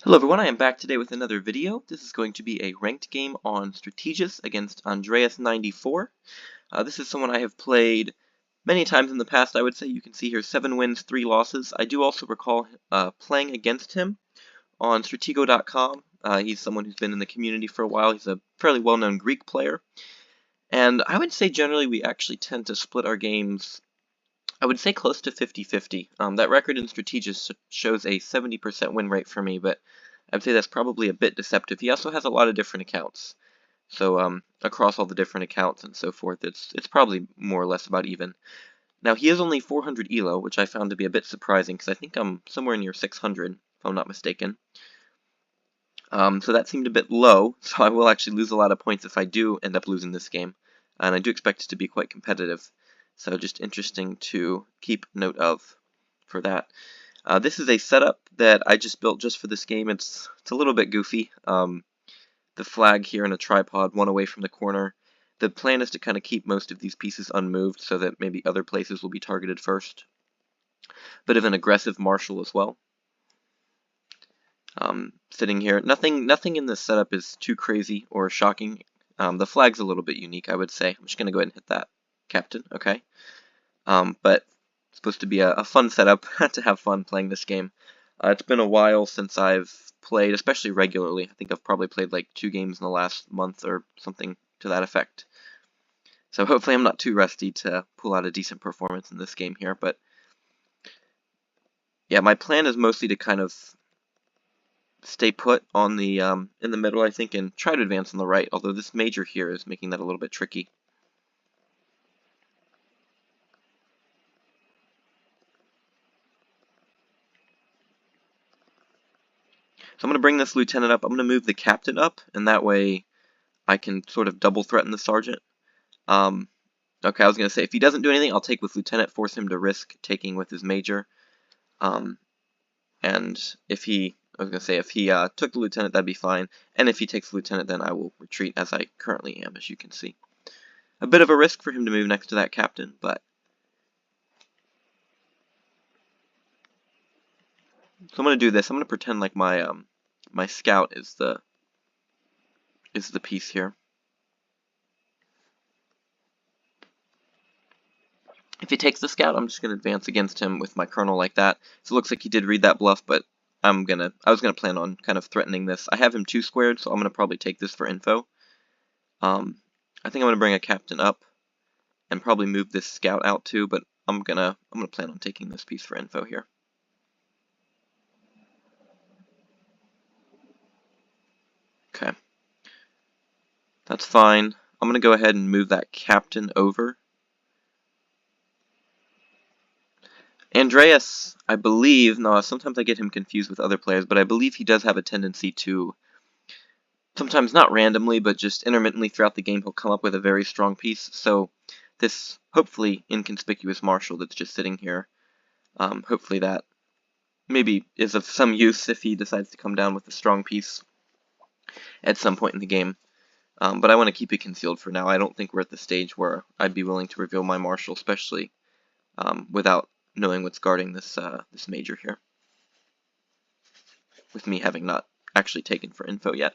Hello everyone, I am back today with another video. This is going to be a ranked game on Strategus against Andreas 94. This is someone I have played many times in the past. I would say you can see here 7 wins, 3 losses. I do also recall playing against him on Stratego.com. He's someone who's been in the community for a while. He's a fairly well-known Greek player. And I would say generally we actually tend to split our games, I would say close to 50-50. That record in Strategus shows a 70% win rate for me, but I would say that's probably a bit deceptive. He also has a lot of different accounts. So across all the different accounts and so forth, it's probably more or less about even. Now he is only 400 elo, which I found to be a bit surprising because I think I'm somewhere near 600, if I'm not mistaken. So that seemed a bit low, so I will actually lose a lot of points if I do end up losing this game. And I do expect it to be quite competitive. So just interesting to keep note of for that. This is a setup that I just built just for this game. It's a little bit goofy. The flag here in a tripod, one away from the corner. The plan is to kind of keep most of these pieces unmoved so that maybe other places will be targeted first. Bit of an aggressive marshal as well. Sitting here, nothing in this setup is too crazy or shocking. The flag's a little bit unique, I would say. I'm just going to go ahead and hit that captain, okay. But it's supposed to be a fun setup to have fun playing this game. It's been a while since I've played, especially regularly. I think I've probably played like 2 games in the last month or something to that effect. So hopefully I'm not too rusty to pull out a decent performance in this game here. But yeah, my plan is mostly to kind of stay put on the in the middle, I think, and try to advance on the right. Although this major here is making that a little bit tricky. So I'm going to bring this lieutenant up. I'm going to move the captain up, and that way I can sort of double threaten the sergeant. Okay, I was going to say, if he doesn't do anything, I'll take with lieutenant, force him to risk taking with his major. And if he, I was going to say, if he took the lieutenant, that'd be fine. And if he takes the lieutenant, then I will retreat as I currently am, as you can see. A bit of a risk for him to move next to that captain, but... So I'm going to do this. I'm going to pretend like my my scout is the piece here. If he takes the scout, I'm just going to advance against him with my colonel like that. So it looks like he did read that bluff, but I was gonna plan on kind of threatening this. I have him 2 squared, so I'm gonna probably take this for info. I think I'm gonna bring a captain up and probably move this scout out too, but I'm gonna plan on taking this piece for info here. Okay, that's fine. I'm gonna go ahead and move that captain over. Andreas, I believe, no, sometimes I get him confused with other players, but I believe he does have a tendency to, sometimes not randomly, but just intermittently throughout the game, he'll come up with a very strong piece. So this hopefully inconspicuous marshal that's just sitting here, hopefully that maybe is of some use if he decides to come down with a strong piece at some point in the game. But I want to keep it concealed for now. I don't think we're at the stage where I'd be willing to reveal my marshal, especially without knowing what's guarding this this major here, with me having not actually taken for info yet.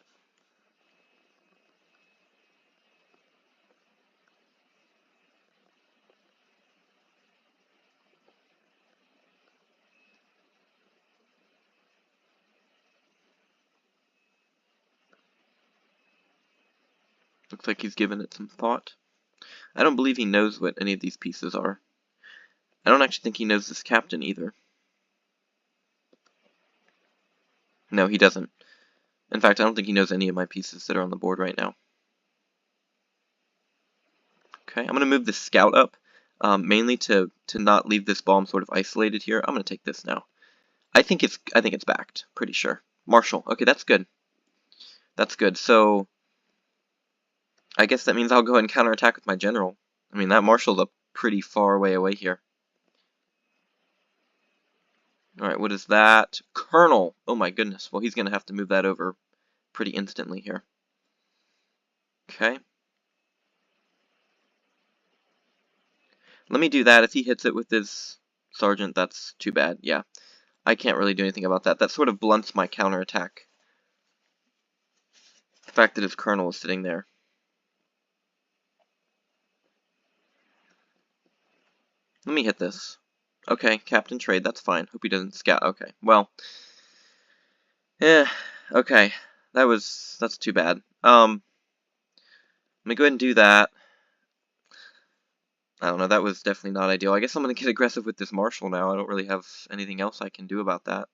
Looks like he's given it some thought. I don't believe he knows what any of these pieces are. I don't actually think he knows this captain either. No, he doesn't. In fact, I don't think he knows any of my pieces that are on the board right now. Okay, I'm going to move the scout up, mainly to not leave this bomb sort of isolated here. I'm going to take this now. I think it's backed, pretty sure. Marshal. Okay, that's good. That's good. So I guess that means I'll go ahead and counterattack with my general. I mean, that marshal's a pretty far away here. Alright, what is that? Colonel! Oh my goodness. Well, he's going to have to move that over pretty instantly here. Okay. Let me do that. If he hits it with his sergeant, that's too bad. Yeah. I can't really do anything about that. That sort of blunts my counterattack. The fact that his colonel is sitting there. Let me hit this. Okay, Captain Trade, that's fine. Hope he doesn't scout. Okay, well. Okay. That's too bad. Let me go ahead and do that. I don't know, that was definitely not ideal. I guess I'm gonna get aggressive with this marshal now. I don't really have anything else I can do about that.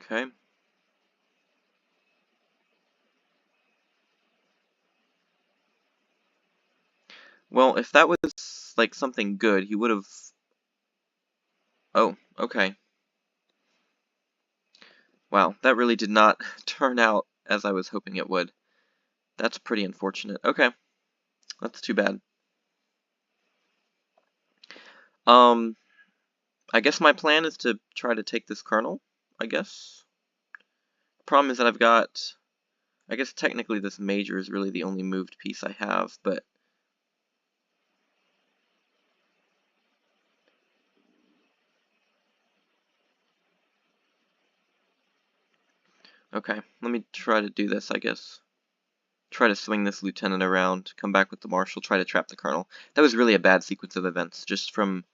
Okay. Well, if that was, like, something good, he would have... Oh, okay. Wow, that really did not turn out as I was hoping it would. That's pretty unfortunate. Okay, that's too bad. Um, I guess my plan is to try to take this colonel, I guess. Problem is that I've got... I guess technically this major is really the only moved piece I have, but... Okay, let me try to do this, I guess. Try to swing this lieutenant around, come back with the marshal, try to trap the colonel. That was really a bad sequence of events, just from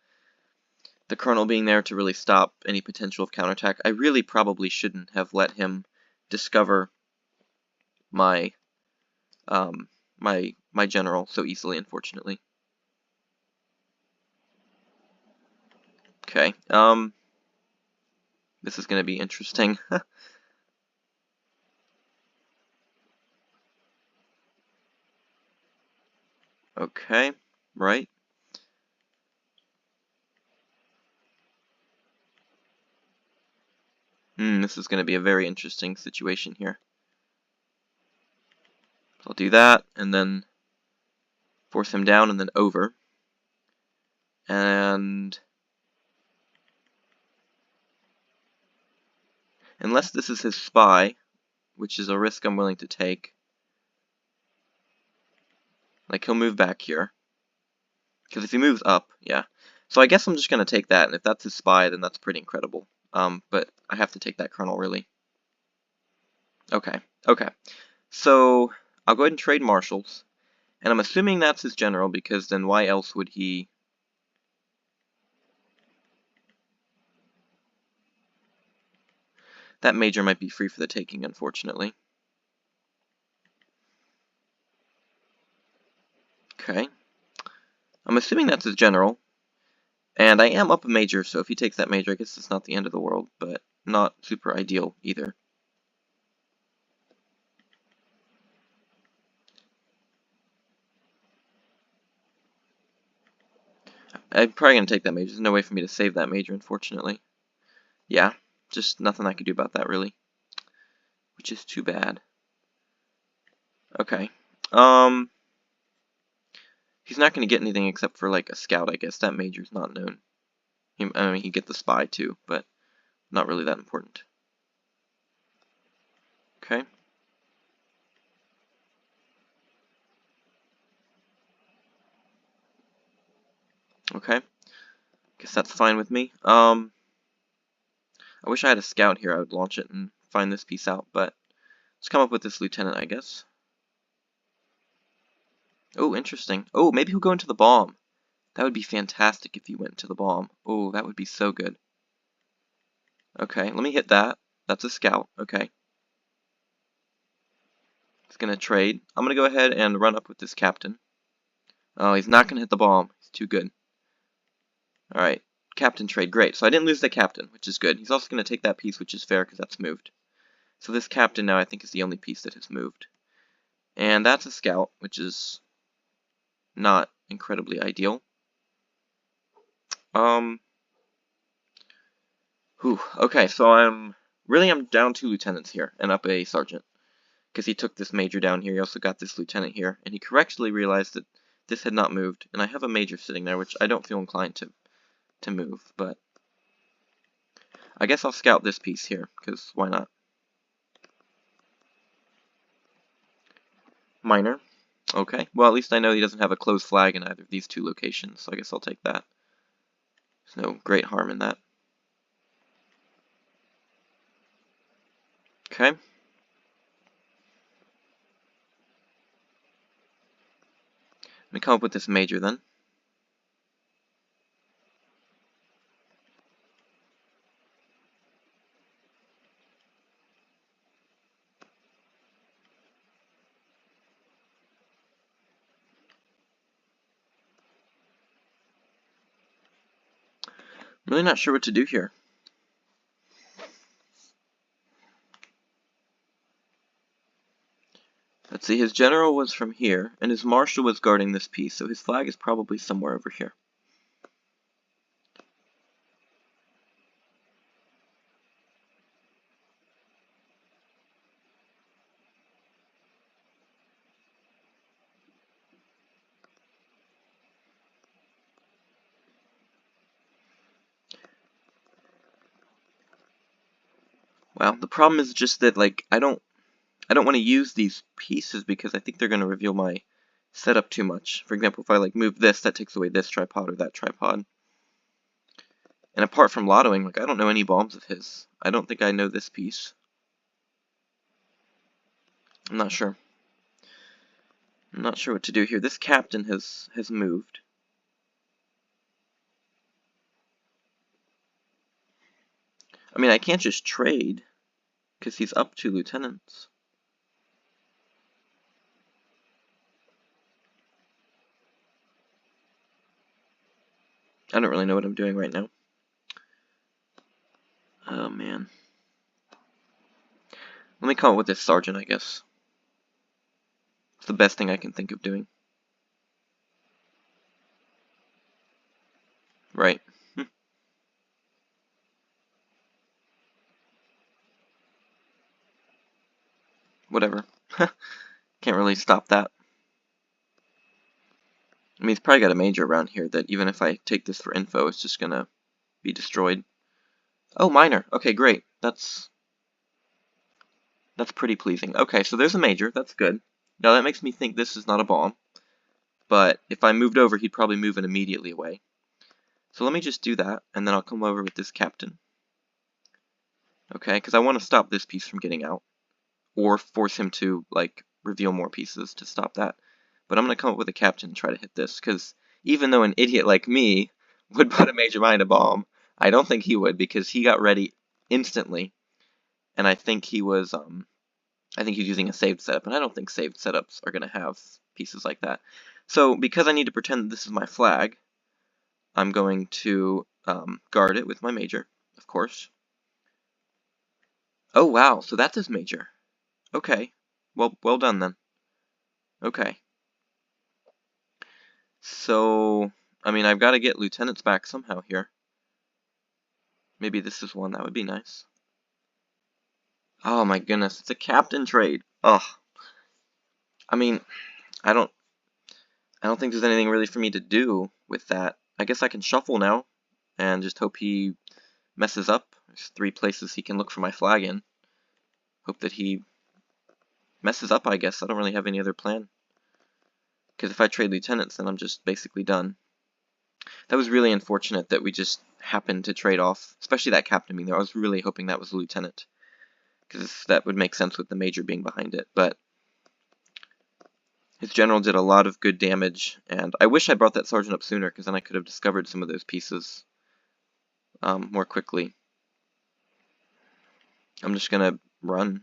the colonel being there to really stop any potential of counterattack. I really probably shouldn't have let him discover my my general so easily, unfortunately. Okay, this is gonna be interesting. Okay, right. This is gonna be a very interesting situation here. So I'll do that, and then force him down, and then over. And unless this is his spy, which is a risk I'm willing to take, like he'll move back here. Because if he moves up, yeah. So I guess I'm just going to take that, and if that's his spy, then that's pretty incredible. But I have to take that colonel, really. Okay, okay. So I'll go ahead and trade marshals, and I'm assuming that's his general, because then why else would he... That major might be free for the taking, unfortunately. Okay. I'm assuming that's his general, and I am up a major, so if he takes that major, I guess it's not the end of the world, but not super ideal either. I'm probably going to take that major. There's no way for me to save that major, unfortunately. Yeah, just nothing I could do about that, really. Which is too bad. Okay. He's not going to get anything except for, like, a scout, I guess. That major's not known. I mean, he'd get the spy, too, but not really that important. Okay. Okay. Guess that's fine with me. I wish I had a scout here. I would launch it and find this piece out, but let's come up with this lieutenant, I guess. Oh, interesting. Oh, maybe he'll go into the bomb. That would be fantastic if he went into the bomb. Oh, that would be so good. Okay, let me hit that. That's a scout. Okay. He's going to trade. I'm going to go ahead and run up with this captain. Oh, he's not going to hit the bomb. He's too good. Alright. Captain trade. Great. So I didn't lose the captain, which is good. He's also going to take that piece, which is fair because that's moved. So this captain now I think is the only piece that has moved. And that's a scout, which is not incredibly ideal. Okay, so I'm down 2 lieutenants here and up a sergeant. Because he took this major down here, he also got this lieutenant here, and he correctly realized that this had not moved, and I have a major sitting there, which I don't feel inclined to move, but I guess I'll scout this piece here, because why not? Minor. Okay, well at least I know he doesn't have a closed flag in either of these two locations, so I guess I'll take that. There's no great harm in that. Okay. Let me come up with this major then. I'm really not sure what to do here. Let's see, his general was from here, and his marshal was guarding this piece, so his flag is probably somewhere over here. Well, the problem is just that, like, I don't want to use these pieces because I think they're going to reveal my setup too much. For example, if I like move this, that takes away this tripod or that tripod. And apart from lottoing, like I don't know any bombs of his. I don't think I know this piece. I'm not sure. I'm not sure what to do here. This captain has moved. I mean, I can't just trade because he's up 2 lieutenants. I don't really know what I'm doing right now. Oh, man. Let me come up with this sergeant, I guess. It's the best thing I can think of doing. Right. Whatever. Can't really stop that. I mean, he's probably got a major around here that even if I take this for info, it's just gonna be destroyed. Oh, minor. Okay, great. That's pretty pleasing. Okay, so there's a major. That's good. Now that makes me think this is not a bomb. But if I moved over, he'd probably move it immediately away. So let me just do that, and then I'll come over with this captain. Okay, because I want to stop this piece from getting out. Or force him to, like, reveal more pieces to stop that. But I'm going to come up with a captain and try to hit this, because even though an idiot like me would put a major mine a bomb, I don't think he would, because he got ready instantly. And I think he was, I think he's using a saved setup, and I don't think saved setups are going to have pieces like that. So, because I need to pretend that this is my flag, I'm going to guard it with my major, of course. Oh, wow, so that's his major. Okay, well done then. Okay. So, I mean, I've got to get lieutenants back somehow here. Maybe this is one, that would be nice. Oh my goodness, it's a captain trade. Ugh. I mean, I don't think there's anything really for me to do with that. I guess I can shuffle now and just hope he messes up. There's 3 places he can look for my flag in. Hope that he messes up, I guess. I don't really have any other plan. Because if I trade lieutenants, then I'm just basically done. That was really unfortunate that we just happened to trade off, especially that captain being there. I was really hoping that was a lieutenant, because that would make sense with the major being behind it. But his general did a lot of good damage, and I wish I brought that sergeant up sooner, because then I could have discovered some of those pieces more quickly. I'm just going to run,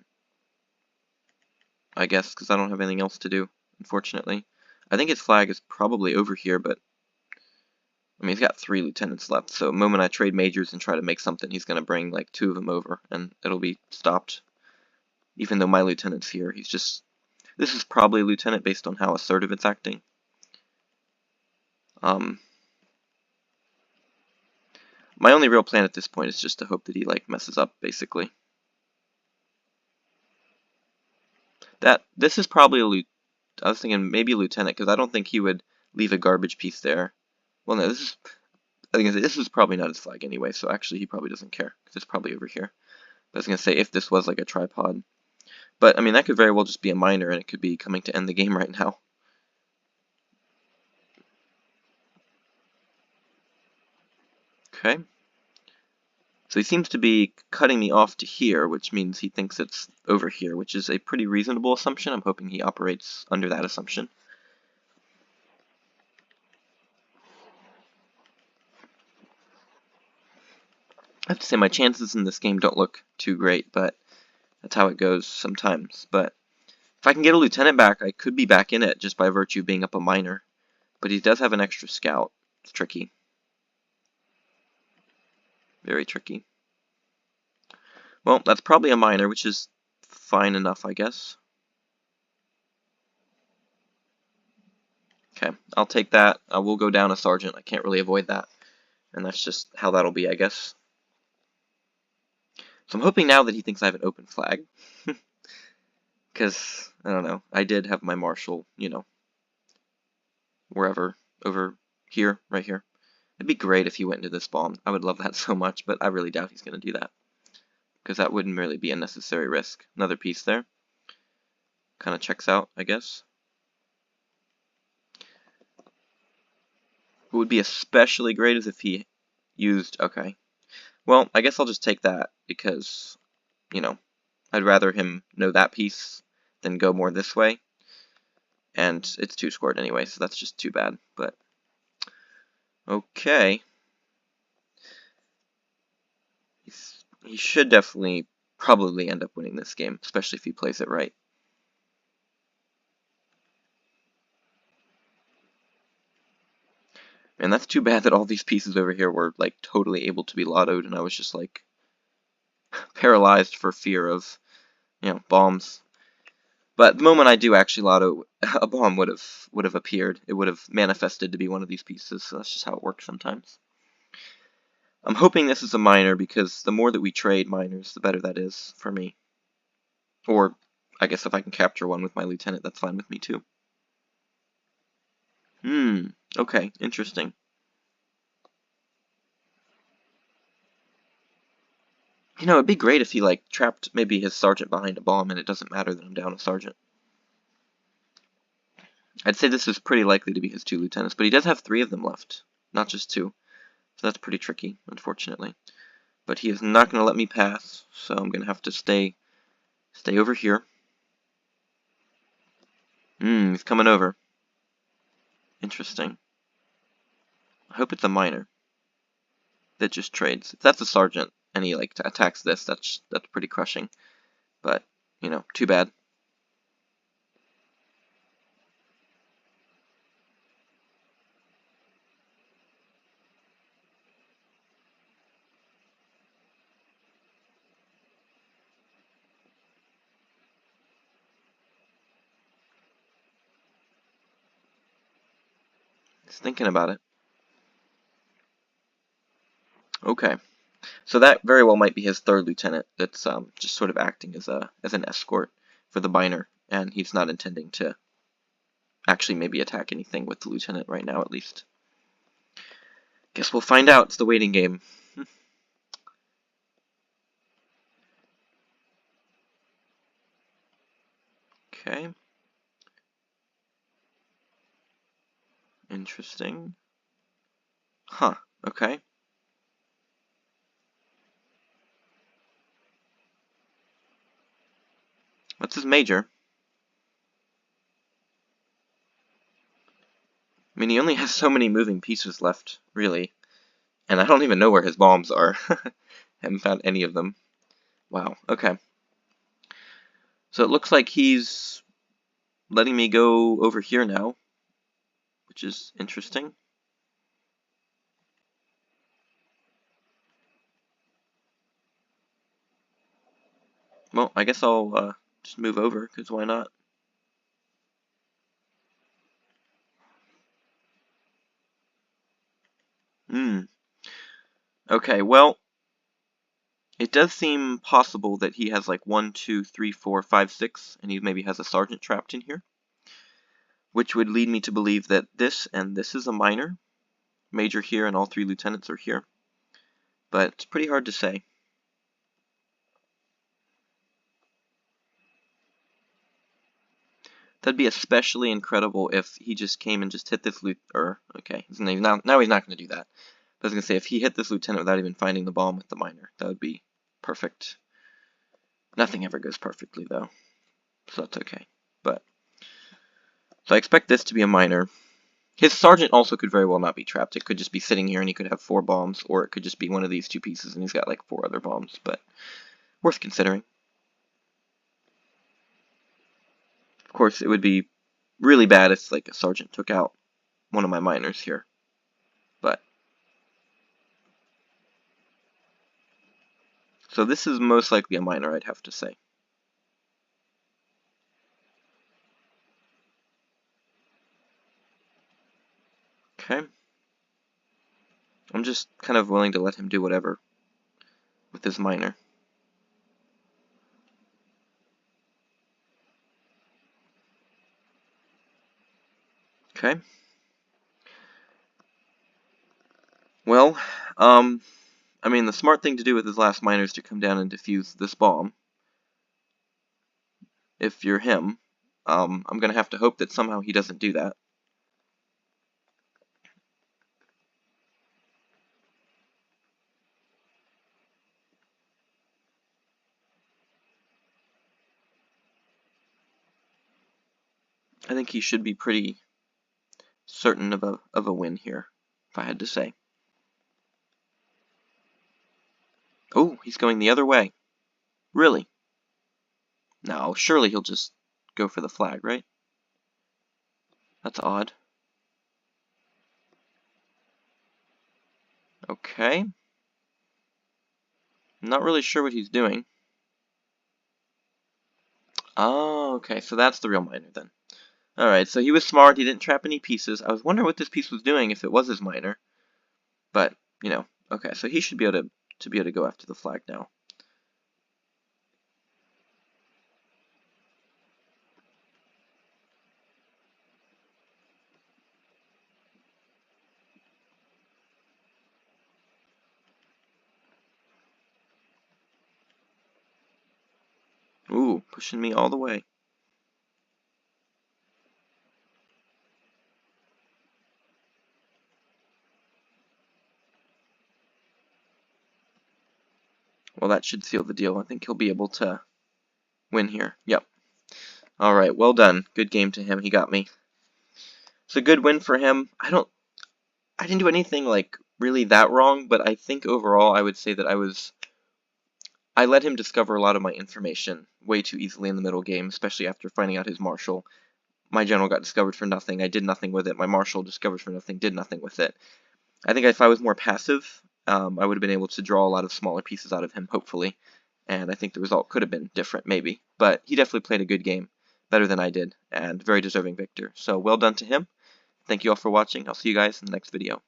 I guess, because I don't have anything else to do, unfortunately. I think his flag is probably over here, but I mean, he's got 3 lieutenants left, so the moment I trade majors and try to make something, he's going to bring like 2 of them over, and it'll be stopped. Even though my lieutenant's here, he's just... This is probably a lieutenant based on how assertive it's acting. My only real plan at this point is just to hope that he like messes up, basically. This is probably a I was thinking maybe a lieutenant, because I don't think he would leave a garbage piece there. Well, no, I think this is probably not his flag anyway, so actually he probably doesn't care, because it's probably over here. But I was going to say, if this was like a tripod. But, I mean, that could very well just be a minor, and it could be coming to end the game right now. Okay. So he seems to be cutting me off to here, which means he thinks it's over here, which is a pretty reasonable assumption. I'm hoping he operates under that assumption. I have to say my chances in this game don't look too great, but that's how it goes sometimes. But if I can get a lieutenant back, I could be back in it just by virtue of being up a minor. But he does have an extra scout. It's tricky. Very tricky. Well, that's probably a minor, which is fine enough, I guess. Okay, I'll take that. We'll go down a sergeant. I can't really avoid that. And that's just how that'll be, I guess. So I'm hoping now that he thinks I have an open flag. Because, I don't know, I did have my marshal, you know, wherever, over here, right here. It'd be great if he went into this bomb. I would love that so much, but I really doubt he's going to do that. Because that wouldn't really be a necessary risk. Another piece there. Kind of checks out, I guess. What would be especially great is if he used... Okay. Well, I guess I'll just take that because, you know, I'd rather him know that piece than go more this way. And it's 2 scored anyway, so that's just too bad. But, okay. He should definitely probably end up winning this game, especially if he plays it right. And that's too bad that all these pieces over here were, like, totally able to be lottoed, and I was just, like, paralyzed for fear of, you know, bombs. But the moment I do actually lotto, a bomb would have appeared. It would have manifested to be one of these pieces, so that's just how it works sometimes. I'm hoping this is a minor, because the more that we trade minors, the better that is for me. Or, I guess if I can capture one with my lieutenant, that's fine with me too. Okay, interesting. You know, it'd be great if he, like, trapped maybe his sergeant behind a bomb and it doesn't matter that I'm down a sergeant. I'd say this is pretty likely to be his 2 lieutenants, but he does have 3 of them left, not just 2. So that's pretty tricky, unfortunately. But he is not going to let me pass, so I'm going to have to stay over here. He's coming over. Interesting. I hope it's a minor that just trades. If that's a sergeant and he like attacks this, that's pretty crushing. But, you know, too bad. He's thinking about it. Okay. So that very well might be his 3rd lieutenant that's just sort of acting as an escort for the minor, and he's not intending to actually maybe attack anything with the lieutenant right now, at least. Guess we'll find out. It's the waiting game. Okay. Interesting. Huh. Okay. What's his major? I mean, he only has so many moving pieces left, really. And I don't even know where his bombs are. Haven't found any of them. Wow, okay. So it looks like he's letting me go over here now, which is interesting. Well, I guess I'll just move over, because why not? Okay, well, it does seem possible that he has like 1, 2, 3, 4, 5, 6, and he maybe has a sergeant trapped in here, which would lead me to believe that this and this is a minor, major here, and all 3 lieutenants are here. But it's pretty hard to say. That'd be especially incredible if he just came and just hit this loot, or, okay, now he's not going to do that. I was going to say, if he hit this lieutenant without even finding the bomb with the miner, that would be perfect. Nothing ever goes perfectly, though, so that's okay. But so I expect this to be a miner. His sergeant also could very well not be trapped. It could just be sitting here and he could have 4 bombs, or it could just be one of these 2 pieces and he's got like 4 other bombs, but worth considering. Of course, it would be really bad if like a sergeant took out one of my miners here, but so this is most likely a miner, I'd have to say. Okay. I'm just kind of willing to let him do whatever with his miner. Okay. Well, I mean, the smart thing to do with his last miner is to come down and defuse this bomb. If you're him, I'm going to have to hope that somehow he doesn't do that. I think he should be pretty certain of a win here, if I had to say. Oh, he's going the other way. Really? No, surely he'll just go for the flag, right? That's odd. Okay. I'm not really sure what he's doing. Oh, okay, so that's the real miner then. Alright, so he was smart, he didn't trap any pieces. I was wondering what this piece was doing if it was his miner. But, you know, okay, so he should be able to go after the flag now. Ooh, pushing me all the way. Well, that should seal the deal. I think he'll be able to win here. Yep. Alright, well done. Good game to him. He got me. It's a good win for him. I didn't do anything, like, really that wrong, but I think overall I would say that I let him discover a lot of my information way too easily in the middle game, especially after finding out his marshal. My general got discovered for nothing. I did nothing with it. My marshal discovered for nothing, did nothing with it. I think if I was more passive, I would have been able to draw a lot of smaller pieces out of him, hopefully. And I think the result could have been different, maybe. But he definitely played a good game, better than I did, and very deserving victor. So well done to him. Thank you all for watching. I'll see you guys in the next video.